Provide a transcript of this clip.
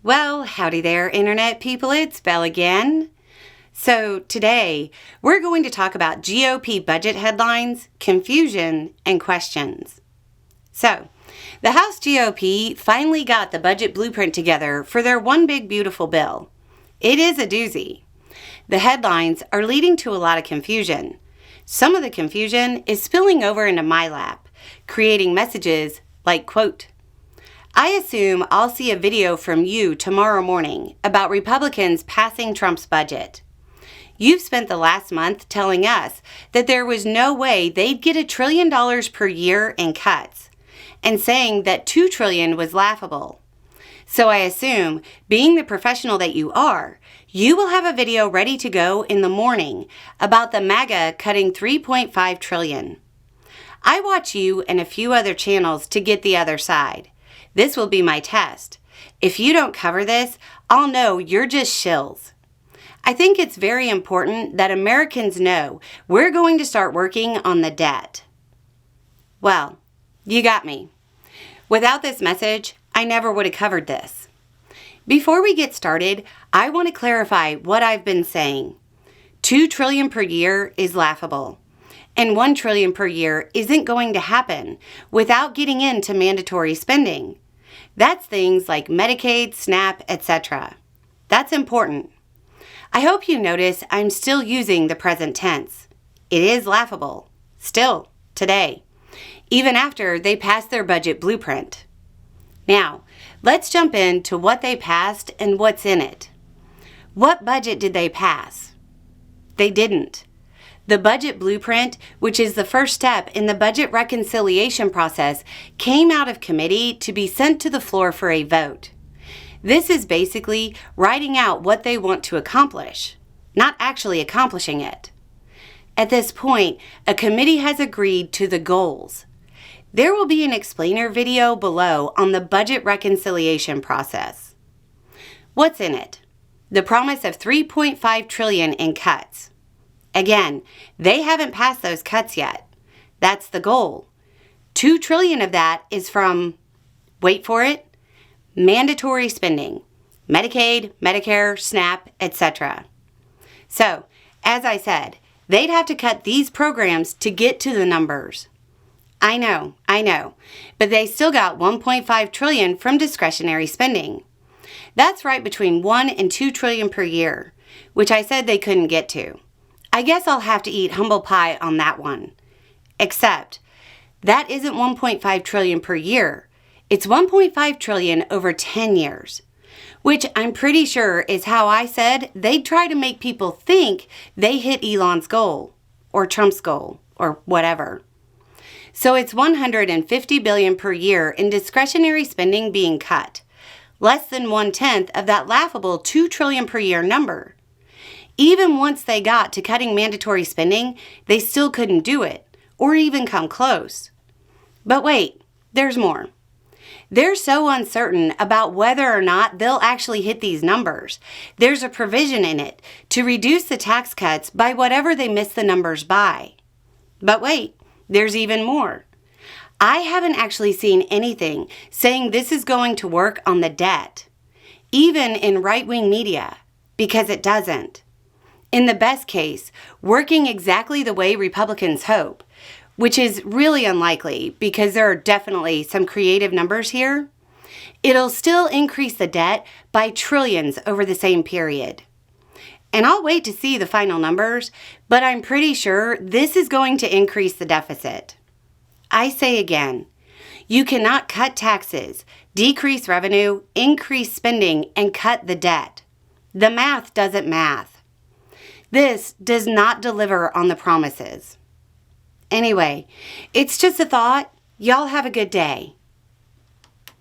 Well, howdy there, Internet people. It's Belle again. So today, we're going to talk about GOP budget headlines, confusion, and questions. So, the House GOP finally got the budget blueprint together for their one big beautiful bill. It is a doozy. The headlines are leading to a lot of confusion. Some of the confusion is spilling over into my lap, creating messages like, quote, I assume I'll see a video from you tomorrow morning about Republicans passing Trump's budget. You've spent the last month telling us that there was no way they'd get $1 trillion per year in cuts, and saying that $2 trillion was laughable. So I assume, being the professional that you are, you will have a video ready to go in the morning about the MAGA cutting $3.5 trillion. I watch you and a few other channels to get the other side. This will be my test. If you don't cover this, I'll know you're just shills. I think it's very important that Americans know we're going to start working on the debt. Well, you got me. Without this message, I never would have covered this. Before we get started, I want to clarify what I've been saying. $2 trillion per year is laughable, and $1 trillion per year isn't going to happen without getting into mandatory spending. That's things like Medicaid, SNAP, etc. That's important. I hope you notice I'm still using the present tense. It is laughable. Still, today. Even after they passed their budget blueprint. Now, let's jump into what they passed and what's in it. What budget did they pass? They didn't. The budget blueprint, which is the first step in the budget reconciliation process, came out of committee to be sent to the floor for a vote. This is basically writing out what they want to accomplish, not actually accomplishing it. At this point, a committee has agreed to the goals. There will be an explainer video below on the budget reconciliation process. What's in it? The promise of $3.5 trillion in cuts. Again, they haven't passed those cuts yet. That's the goal. $2 trillion of that is from, wait for it, mandatory spending, Medicaid, Medicare, SNAP, etc. So, as I said, they'd have to cut these programs to get to the numbers. I know, but they still got $1.5 trillion from discretionary spending. That's right between $1 and $2 trillion per year, which I said they couldn't get to. I guess I'll have to eat humble pie on that one. Except, that isn't $1.5 trillion per year. It's $1.5 trillion over 10 years, which I'm pretty sure is how I said they'd try to make people think they hit Elon's goal, or Trump's goal, or whatever. So it's $150 billion per year in discretionary spending being cut, less than 1/10 of that laughable $2 trillion per year number. Even once they got to cutting mandatory spending, they still couldn't do it, or even come close. But wait, there's more. They're so uncertain about whether or not they'll actually hit these numbers. There's a provision in it to reduce the tax cuts by whatever they miss the numbers by. But wait, there's even more. I haven't actually seen anything saying this is going to work on the debt, even in right-wing media, because it doesn't. In the best case, working exactly the way Republicans hope, which is really unlikely because there are definitely some creative numbers here, it'll still increase the debt by trillions over the same period. And I'll wait to see the final numbers, but I'm pretty sure this is going to increase the deficit. I say again, you cannot cut taxes, decrease revenue, increase spending, and cut the debt. The math doesn't math. This does not deliver on the promises. Anyway, it's just a thought. Y'all have a good day.